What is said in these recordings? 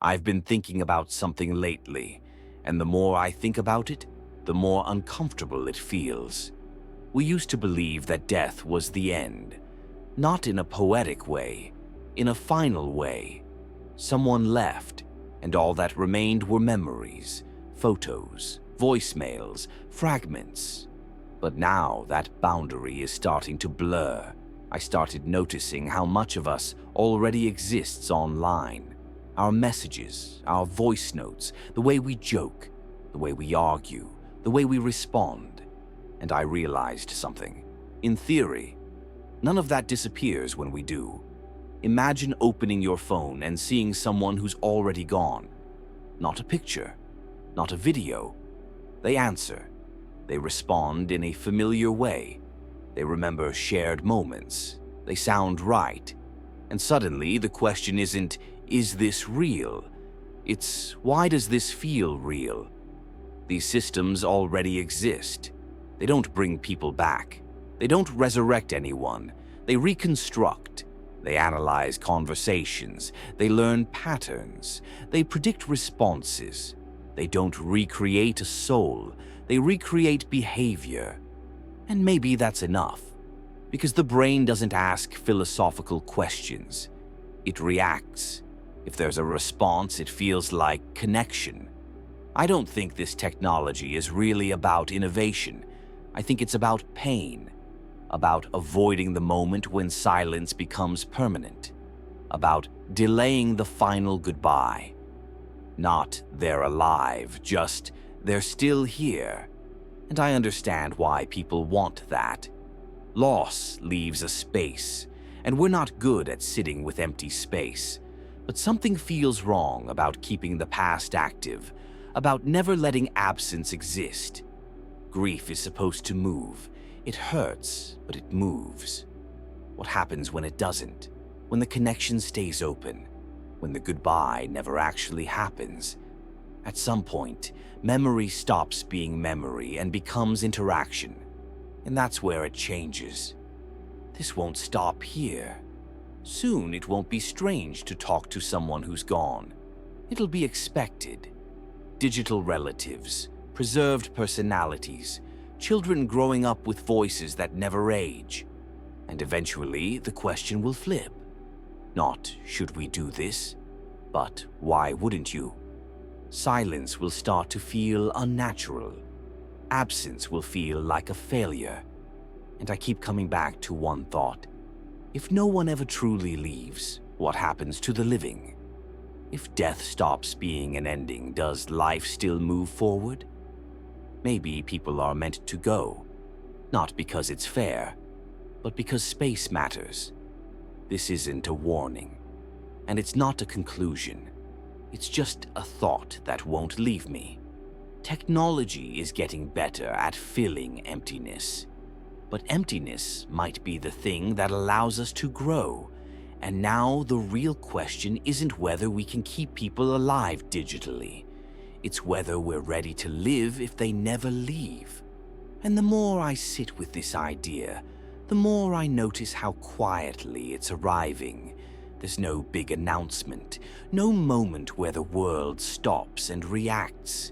I've been thinking about something lately, and the more I think about it, the more uncomfortable it feels. We used to believe that death was the end, not in a poetic way, in a final way. Someone left, and all that remained were memories, photos, voicemails, fragments. But now that boundary is starting to blur. I started noticing how much of us already exists online. Our messages, our voice notes, the way we joke, the way we argue, the way we respond. And I realized something. In theory, none of that disappears when we do. Imagine opening your phone and seeing someone who's already gone. Not a picture, not a video. They answer. They respond in a familiar way. They remember shared moments. They sound right. And suddenly the question isn't, is this real? It's, why does this feel real? These systems already exist. They don't bring people back. They don't resurrect anyone. They reconstruct. They analyze conversations. They learn patterns. They predict responses. They don't recreate a soul. They recreate behavior. And maybe that's enough, because the brain doesn't ask philosophical questions. It reacts. If there's a response, it feels like connection. I don't think this technology is really about innovation. I think it's about pain, about avoiding the moment when silence becomes permanent, about delaying the final goodbye. Not they're alive, just they're still here. And I understand why people want that. Loss leaves a space, and we're not good at sitting with empty space. But something feels wrong about keeping the past active, about never letting absence exist. Grief is supposed to move. It hurts, but it moves. What happens when it doesn't? When the connection stays open? When the goodbye never actually happens? At some point, memory stops being memory and becomes interaction. And that's where it changes. This won't stop here. Soon it won't be strange to talk to someone who's gone. It'll be expected. Digital relatives, preserved personalities, children growing up with voices that never age. And eventually the question will flip. Not, should we do this? But why wouldn't you? Silence will start to feel unnatural. Absence will feel like a failure. And I keep coming back to one thought. If no one ever truly leaves, what happens to the living? If death stops being an ending, does life still move forward? Maybe people are meant to go, not because it's fair, but because space matters. This isn't a warning, and it's not a conclusion. It's just a thought that won't leave me. Technology is getting better at filling emptiness. But emptiness might be the thing that allows us to grow. And now the real question isn't whether we can keep people alive digitally. It's whether we're ready to live if they never leave. And the more I sit with this idea, the more I notice how quietly it's arriving. There's no big announcement, no moment where the world stops and reacts.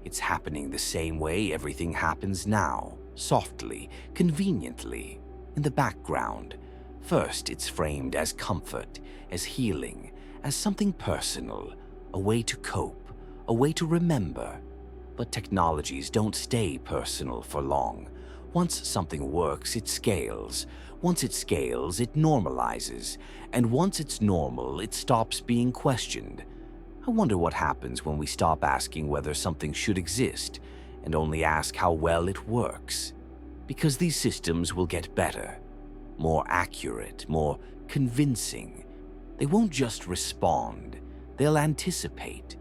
It's happening the same way everything happens now, softly, conveniently, in the background. First, it's framed as comfort, as healing, as something personal, a way to cope, a way to remember. But technologies don't stay personal for long. Once something works, it scales. Once it scales, it normalizes. And once it's normal, it stops being questioned. I wonder what happens when we stop asking whether something should exist and only ask how well it works. Because these systems will get better, more accurate, more convincing. They won't just respond, they'll anticipate.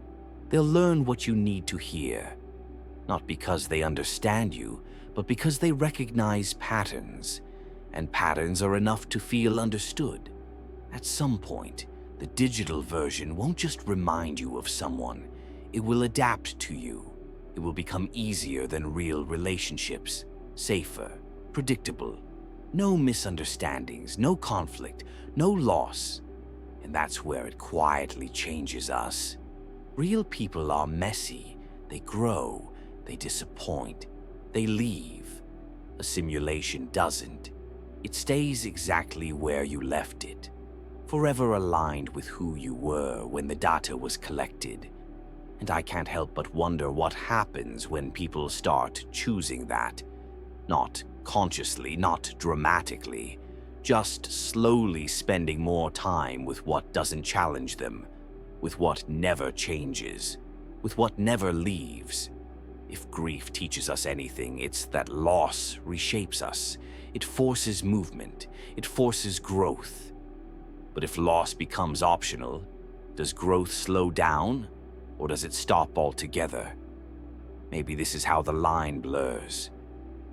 They'll learn what you need to hear. Not because they understand you, but because they recognize patterns. And patterns are enough to feel understood. At some point, the digital version won't just remind you of someone, it will adapt to you. It will become easier than real relationships, safer, predictable. No misunderstandings, no conflict, no loss. And that's where it quietly changes us. Real people are messy. They grow, they disappoint, they leave. A simulation doesn't. It stays exactly where you left it, forever aligned with who you were when the data was collected. And I can't help but wonder what happens when people start choosing that. Not consciously, not dramatically, just slowly spending more time with what doesn't challenge them, with what never changes, with what never leaves. If grief teaches us anything, it's that loss reshapes us. It forces movement. It forces growth. But if loss becomes optional, does growth slow down, or does it stop altogether? Maybe this is how the line blurs,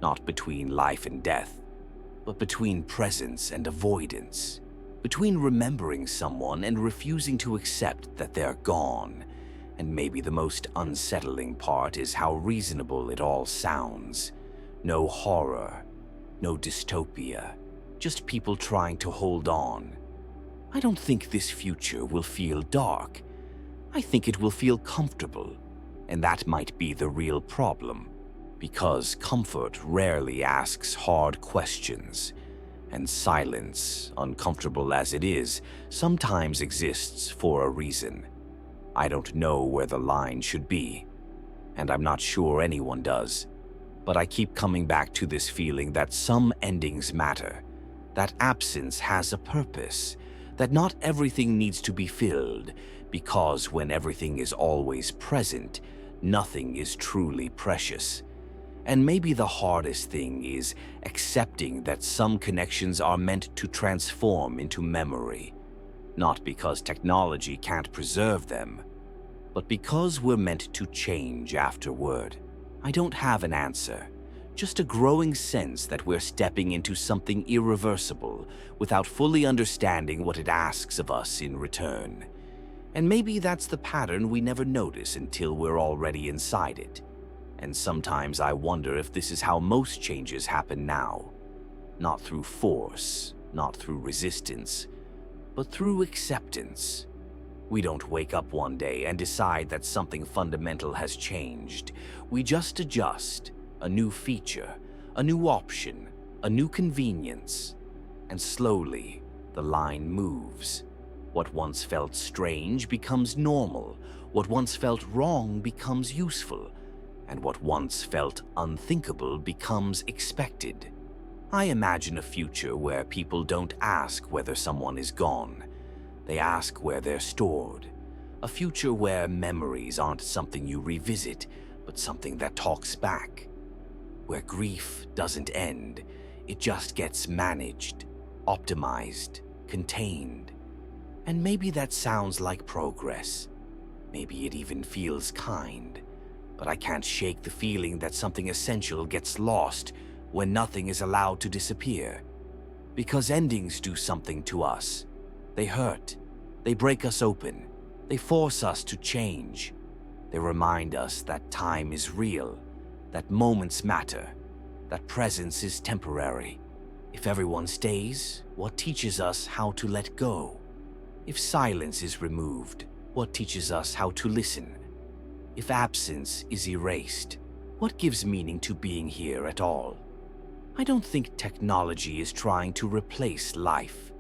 not between life and death, but between presence and avoidance, between remembering someone and refusing to accept that they're gone. And maybe the most unsettling part is how reasonable it all sounds. No horror, no dystopia, just people trying to hold on. I don't think this future will feel dark. I think it will feel comfortable, and that might be the real problem, because comfort rarely asks hard questions, and silence, uncomfortable as it is, sometimes exists for a reason. I don't know where the line should be, and I'm not sure anyone does, but I keep coming back to this feeling that some endings matter, that absence has a purpose, that not everything needs to be filled, because when everything is always present, nothing is truly precious. And maybe the hardest thing is accepting that some connections are meant to transform into memory, not because technology can't preserve them, but because we're meant to change afterward. I don't have an answer, just a growing sense that we're stepping into something irreversible without fully understanding what it asks of us in return. And maybe that's the pattern we never notice until we're already inside it. And sometimes I wonder if this is how most changes happen now. Not through force, not through resistance, but through acceptance. We don't wake up one day and decide that something fundamental has changed. We just adjust, a new feature, a new option, a new convenience. And slowly, the line moves. What once felt strange becomes normal. What once felt wrong becomes useful. And what once felt unthinkable becomes expected. I imagine a future where people don't ask whether someone is gone. They ask where they're stored. A future where memories aren't something you revisit, but something that talks back. Where grief doesn't end, it just gets managed, optimized, contained. And maybe that sounds like progress. Maybe it even feels kind. But I can't shake the feeling that something essential gets lost when nothing is allowed to disappear. Because endings do something to us. They hurt. They break us open. They force us to change. They remind us that time is real, that moments matter, that presence is temporary. If everyone stays, what teaches us how to let go? If silence is removed, what teaches us how to listen? If absence is erased, what gives meaning to being here at all? I don't think technology is trying to replace life.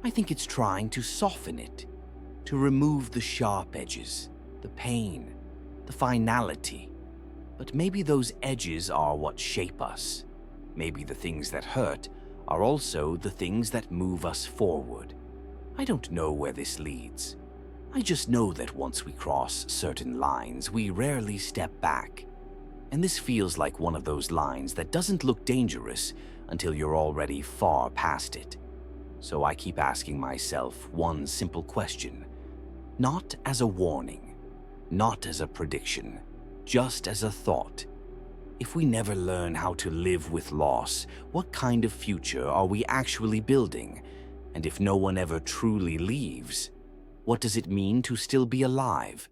I think it's trying to soften it, to remove the sharp edges, the pain, the finality. But maybe those edges are what shape us. Maybe the things that hurt are also the things that move us forward. I don't know where this leads. I just know that once we cross certain lines, we rarely step back. And this feels like one of those lines that doesn't look dangerous until you're already far past it. So I keep asking myself one simple question, not as a warning, not as a prediction, just as a thought. If we never learn how to live with loss, what kind of future are we actually building? And if no one ever truly leaves, what does it mean to still be alive?